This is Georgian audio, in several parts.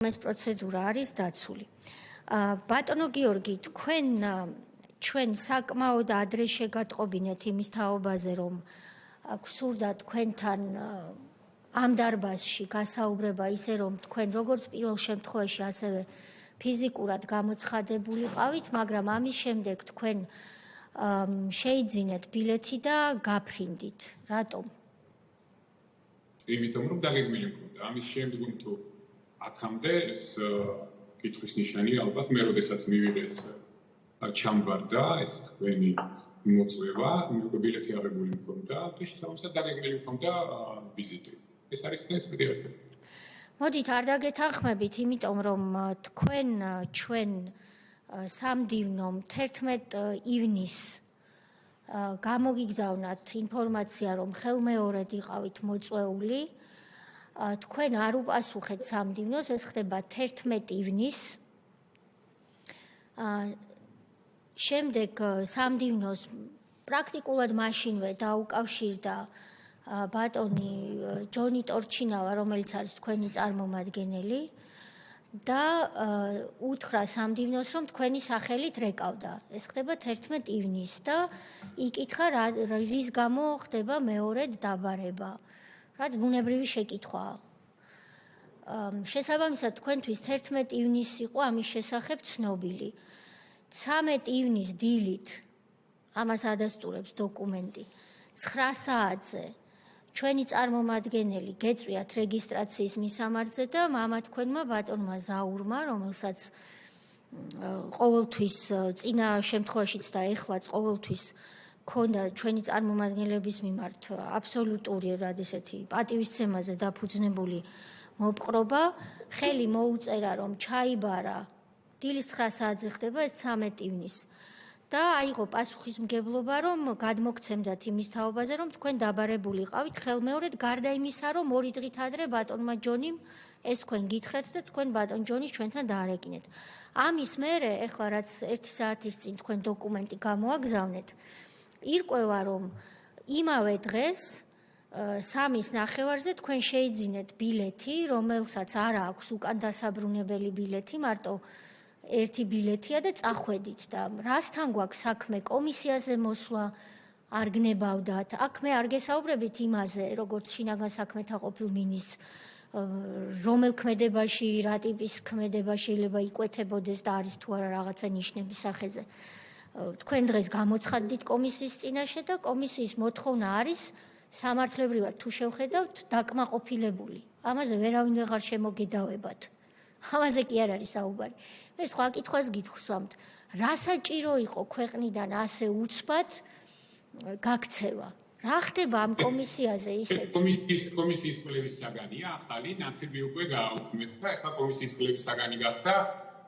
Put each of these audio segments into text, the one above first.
ეს პროცედურა არის დაცული. ბატონო გიორგი, თქვენ ჩვენ საკმაოდ ადრე შეგატყობინეთ იმის თაობაზე, რომ გსურდა თქვენთან ამ დარბაზში გასაუბრება ისე, რომ თქვენ როგორც პირველ შემთხვევაში, ასევე ფიზიკურად გამოცხადებულიყავით, მაგრამ ამის შემდეგ თქვენ შეიძინეთ ბილეთი და გაფრინდით. რატომ? იმიტომ რომ დაგეგმილი მქონდა. ამის შემდგომ თუ აქამდე ეს კითხვის ნიშანი ალბათ მე როდესაც მივიღე ეს ჩამბარდა ეს თქვენი მოწვევა, ბილეთი აღებული მქონდა და შესაბამისად დაგეგმილი მქონდა ვიზიტი. ეს არის ეს პრიორიტეტი. მოდით არ დაგეთანხმებით, იმიტომ რომ თქვენ ჩვენ სამდივნომ 11 ივნისს გამოგიგზავნათ ინფორმაცია, რომ ხელმეორედ იყავით მოწვეული. თქვენ არ უპასუხეთ სამდივნოს, ეს ხდება 11 ივნისს. შემდეგ სამდივნოს პრაქტიკულად მაშინვე დაუკავშირდა ბატონი ჯონი ტორჩინავა, რომელიც არის თქვენი წარმომადგენელი და უთხრა სამდივნოს, რომ თქვენი სახელით რეკავდა. ეს ხდება 11 ივნისს და იკითხა რის გამო ხდება მეორედ დაბარება. რაც ბუნებრივი შეკითხვაა. შესაბამისად თქვენთვის 11 ივნისს იყო ამის შესახებ ცნობილი. 13 ივნისს დილით ამას ადასტურებს დოკუმენტი. 9 საათზე ჩვენი წარმომადგენელი გეწვიათ რეგისტრაციის მისამართზე და მამა თქვენმა ბატონმა ზაურმა, რომელსაც ყოველთვის წინა შემთხვევაშიც და ეხლაც ყოველთვის ქონდა ჩვენი წარმომადგენლების მიმართ აბსოლუტური ესეთი პატივისცემაზე დაფუძნებული მოპყრობა, ხელი მოუწერა, რომ ჩაიბარა დილის 9 საათზე ხდება ეს 13 ივნისს. და აიღო პასუხისმგებლობა, რომ გადმოგცემდათ იმის თაობაზე, რომ თქვენ დაბარებული იყავით ხელმეორედ, გარდა იმისა, რომ 2 დღით ადრე ბატონმა ჯონიმ ეს თქვენ გითხრათ და თქვენ ბატონ ჯონის ჩვენთან დაარეკინეთ. ამის მერე, ეხლა რაც 1 საათის წინ თქვენ დოკუმენტი გამოაგზავნეთ, ირკვევა, რომ იმავე დღეს 3:30-ზე თქვენ შეიძინეთ ბილეთი, რომელსაც არ აქვს უკან დასაბრუნებელი ბილეთი, მარტო ერთი ბილეთია და წახვედით და რასთან გვაქვს საქმე კომისიაზე მოსვლა არ გნებავდათ. აქ მე არ გესაუბრებით იმაზე, როგორც შინაგან საქმეთა ყოფილ მინისტრს, რომელ ქმედებაში, რა ტიპის ქმედება შეიძლება იკვეთებოდეს და არის თუ არა რაღაცა ნიშნების სახეზე. თქვენ დღეს გამოცხადდით კომისიის წინაშე და კომისიის მოთხოვნა არის სამართლებრივად თუ შევხედავთ დაკმაყოფილებული. ამაზე ვერავინ ვეღარ შემოგედავებათ. ამაზე კი არ არის საუბარი. მე სხვა კითხვას გითხვამთ, რა საჭირო იყო ქვეყნიდან ასე უცბად გაქცევა? რა ხდება ამ კომისიაზე ისე? კომისიის კვლევის საგანია, ახალი ნაციბი უკვე გააუქმეს და ახლა კომისიის კვლევის საგანი გახდა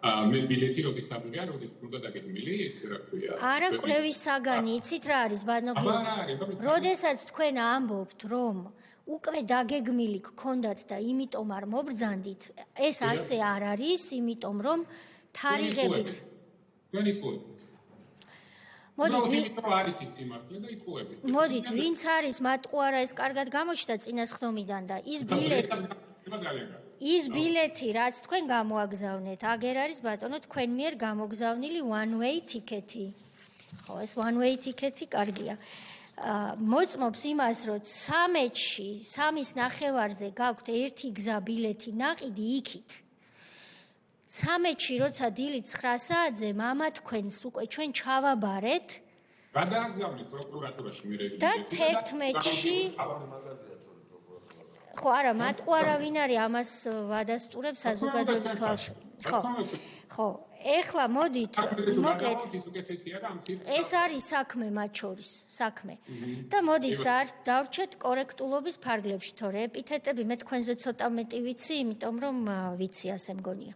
მე ბილეთი როდის ამიღია, როდის უნდა დაგეგმილი, ეს რა ქვია. არა კვლევის საგანი, იცით რა არის, ბატონო გიორგი? როდესაც თქვენ ამბობთ, რომ უკვე დაგეგმილი გქონდათ და იმიტომ არ მობრძანდით, ეს ასე არ არის, იმიტომ რომ თარიღებით. თქვენ იტყუებით. მოდით, ვინც არის მათყუ არა ეს კარგად გამოჩნდა წინასხდომიდან და ის ბილეთი, რაც თქვენ გამოაგზავნეთ, აგერ არის ბატონო თქვენ მიერ გამოგზავნილი one way ticket-ი. ხო, ეს one way ticket-ი კარგია. მოწმობს იმას, რომ 13-ში, 3:30-ზე გაქვთ ერთი გზა ბილეთი ნაყიდი იქით. 13-ში, როცა დილით 9 საათზე მამა თქვენს უკვე ჩვენ ჩავაბარეთ. გადააგზავნით პროკურატურაში მე რეგისტრი. და 11-ში ხო, არა, მათყუ არავინ არის ამას ვადასტურებს საზოგადოების თვალში. ხო, ეხლა მოდით, მოკლედ ეს არის საქმე მათ შორის, საქმე. და მოდით დავრჩეთ კორექტულობის ფარგლებში, თორე ეპითეტები მე თქვენზე ცოტა მეტი ვიცი, იმიტომ რომ ვიცი ასე მგონია.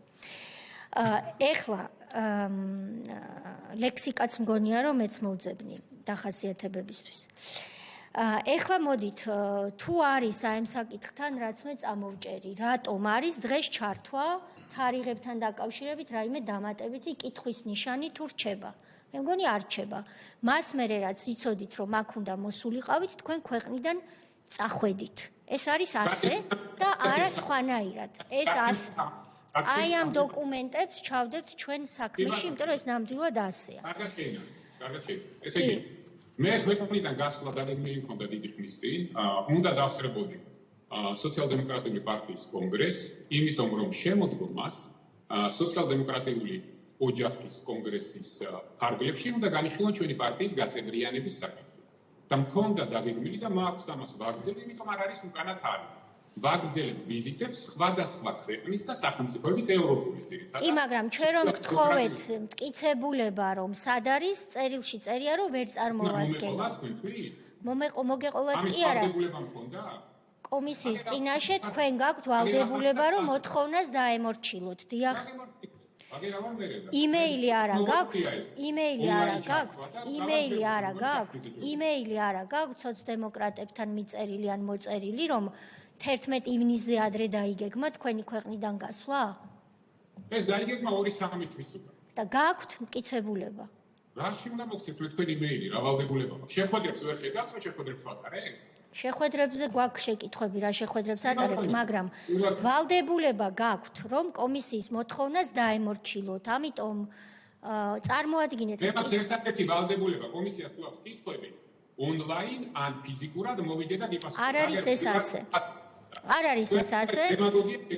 ეხლა ლექსიკაც მგონია, რომ მეც მოვძებნი დახასიათებებისთვის. ეხლა მოდით, თუ არის აი ამ საკითხთან, რაც მე წამოვჭერი, რატომ არის დღეს ჩართვა თარიღებთან დაკავშირებით რაიმე დამატებითი კითხვის ნიშანი თუ რჩება? მე მგონი არ რჩება. მას მერე რაც იცოდით, რომ აქ უნდა მოსულიყავით, თქვენ ქვეყნიდან წახვედით. ეს არის ასე და არა სხვანაირად. ეს აი ამ დოკუმენტებს ჩავდებთ ჩვენ საქმეში, იმიტომ რომ ეს ნამდვილად ასეა. კარგად შეიძლება. ესე იგი, მე ქვეყნიდან გასვლა დაგეგმილი მქონდა დიდი ხნის წინ, უნდა დავსწრებოდი სოციალ-დემოკრატიული პარტიის კონგრესს, იმიტომ რომ შემოდგომას სოციალ-დემოკრატიული ოჯახის კონგრესის ფარგლებში უნდა განიხილონ ჩვენი პარტიის გაწევრიანების საკითხი. და მქონდა დაგეგმილი და მაქვს ამას ვაგრძელი, იმიტომ არ არის უკანათ არის. ვაგრძელებ ვიზიტებს სხვადასხვა ქვეყნის და სახელმწიფოების ევროპულის ძირითადად. კი, მაგრამ ჩვენ რომ გთხოვეთ მტკიცებულება, რომ სად არის, წერილში წერია, რომ ვერ წარმოადგენთ. მოგეყოლათ კი არა. ვალდებულება მქონდა? კომისიის წინაშე თქვენ გაქვთ ვალდებულება, რომ მოთხოვნას დაემორჩილოთ. დიახ. იმეილი არა გაქვთ? იმეილი არა გაქვთ სოცდემოკრატებთან მიწერილი ან მოწერილი, რომ 11 ივნისზე ადრე დაიგეგმა თქვენი ქვეყნიდან გასვლა? ეს დაიგეგმა 2-3 თვის უკან. და გაქვთ მტკიცებულება? რაში უნდა მოგცეთ მე თქვენი იმეილი, რა ვალდებულება მაქვს? შეხვედრებს ვერ ხედავთ, რომ შეხვედრებს ვატარებ? შეხვედრებზე გვაქვს შეკითხვები, რა შეხვედრებს ატარებთ, მაგრამ ვალდებულება გაქვთ, რომ კომისიის მოთხოვნას დაემორჩილოთ. ამიტომ წარმოადგინეთ. მე მაქვს ერთადერთი ვალდებულება კომისიას თუ აქვს კითხვები, ონლაინ ან ფიზიკურად მოვიდე და გიპასუხო. არ არის ეს ასე. არ არის ეს ასე.